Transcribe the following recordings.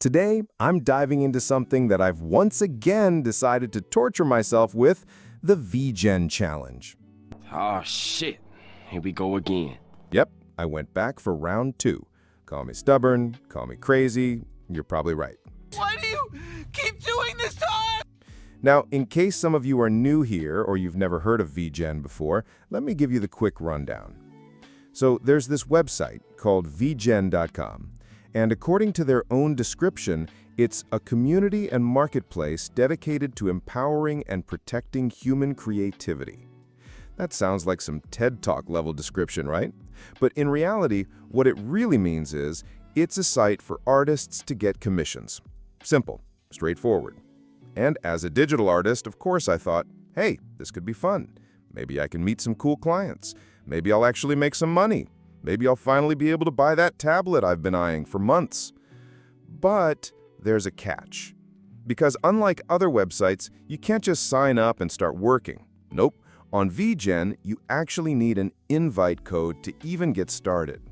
Today, I'm diving into something that I've once again decided to torture myself with, the VGen challenge. Oh shit, here we go again. Yep, I went back for round 2. Call me stubborn, call me crazy, you're probably right. Why do you keep doing this time? Now, in case some of you are new here or you've never heard of VGen before, let me give you the quick rundown. So there's this website called VGen.com. And according to their own description, it's a community and marketplace dedicated to empowering and protecting human creativity. That sounds like some TED Talk level description, right? But in reality, what it really means is, it's a site for artists to get commissions. Simple, straightforward. And as a digital artist, of course, I thought, hey, this could be fun. Maybe I can meet some cool clients. Maybe I'll actually make some money. Maybe I'll finally be able to buy that tablet I've been eyeing for months. But there's a catch. Because unlike other websites, you can't just sign up and start working. Nope. On VGen, you actually need an invite code to even get started.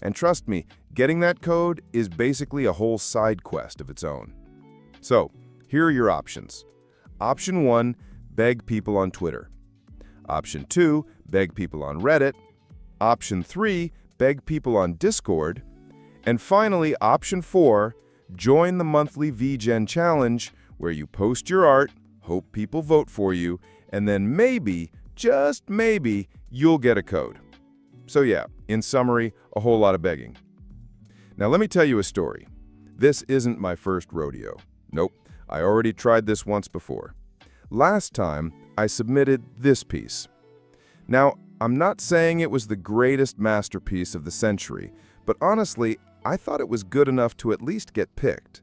And trust me, getting that code is basically a whole side quest of its own. So, here are your options. Option 1, beg people on Twitter. Option 2, beg people on Reddit. Option 3, beg people on Discord. And finally, Option 4, join the monthly VGen challenge, where you post your art, hope people vote for you, and then maybe, just maybe, you'll get a code. So yeah, in summary, a whole lot of begging. Now let me tell you a story. This isn't my first rodeo. Nope, I already tried this once before. Last time, I submitted this piece. Now, I'm not saying it was the greatest masterpiece of the century, but honestly, I thought it was good enough to at least get picked.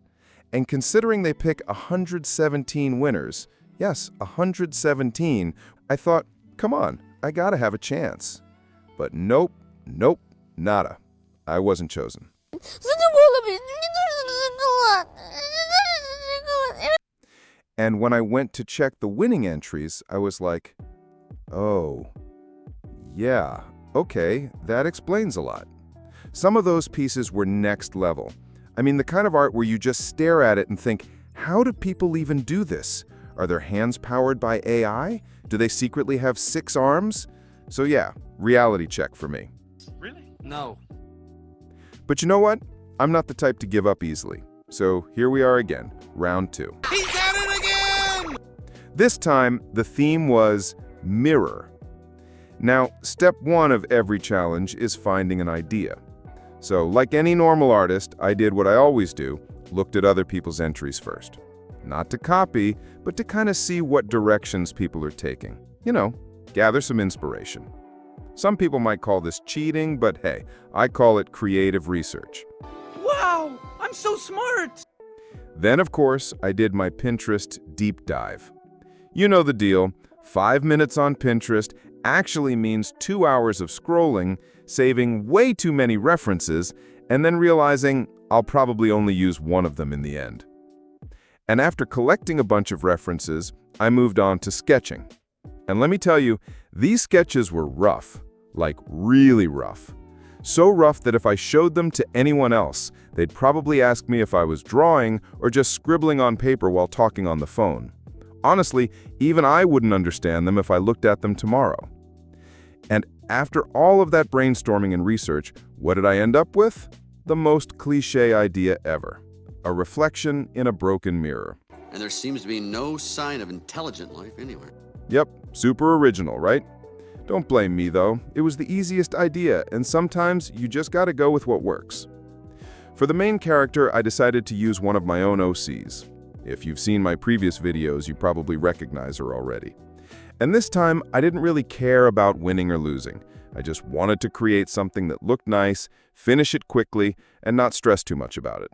And considering they pick 117 winners, yes, 117, I thought, come on, I gotta have a chance. But nope, nada. I wasn't chosen. And when I went to check the winning entries, I was like, oh, yeah, okay, that explains a lot. Some of those pieces were next level. I mean, the kind of art where you just stare at it and think, how do people even do this? Are their hands powered by AI? Do they secretly have 6 arms? So yeah, reality check for me. Really? No. But you know what? I'm not the type to give up easily. So here we are again, round 2. He's at it again! This time, the theme was mirror. Now, step 1 of every challenge is finding an idea. So, like any normal artist, I did what I always do, looked at other people's entries first. Not to copy, but to kind of see what directions people are taking. You know, gather some inspiration. Some people might call this cheating, but hey, I call it creative research. Wow, I'm so smart! Then, of course, I did my Pinterest deep dive. You know the deal. 5 minutes on Pinterest actually means 2 hours of scrolling, saving way too many references, and then realizing I'll probably only use one of them in the end. And after collecting a bunch of references, I moved on to sketching. And let me tell you, these sketches were rough, like really rough. So rough that if I showed them to anyone else, they'd probably ask me if I was drawing or just scribbling on paper while talking on the phone. Honestly, even I wouldn't understand them if I looked at them tomorrow. And after all of that brainstorming and research, what did I end up with? The most cliché idea ever. A reflection in a broken mirror. And there seems to be no sign of intelligent life anywhere. Yep, super original, right? Don't blame me, though. It was the easiest idea, and sometimes you just gotta go with what works. For the main character, I decided to use one of my own OCs. If you've seen my previous videos, you probably recognize her already. And this time, I didn't really care about winning or losing. I just wanted to create something that looked nice, finish it quickly, and not stress too much about it.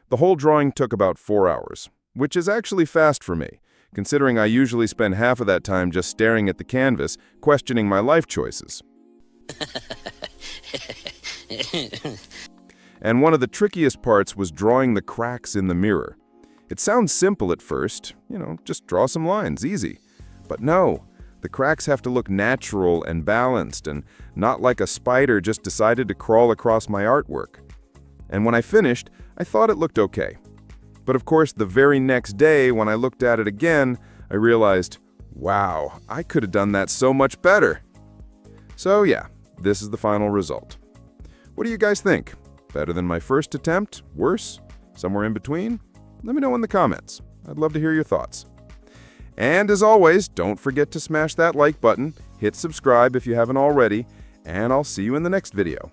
The whole drawing took about 4 hours, which is actually fast for me, considering I usually spend half of that time just staring at the canvas, questioning my life choices. And one of the trickiest parts was drawing the cracks in the mirror. It sounds simple at first, just draw some lines, easy. But no, The cracks have to look natural and balanced, and not like a spider just decided to crawl across my artwork. And when I finished, I thought it looked okay. But of course, the very next day, when I looked at it again, I realized, wow, I could have done that so much better. So yeah, this is the final result. What do you guys think? Better than my first attempt? Worse? Somewhere in between? Let me know in the comments. I'd love to hear your thoughts. And as always, don't forget to smash that like button, hit subscribe if you haven't already, and I'll see you in the next video.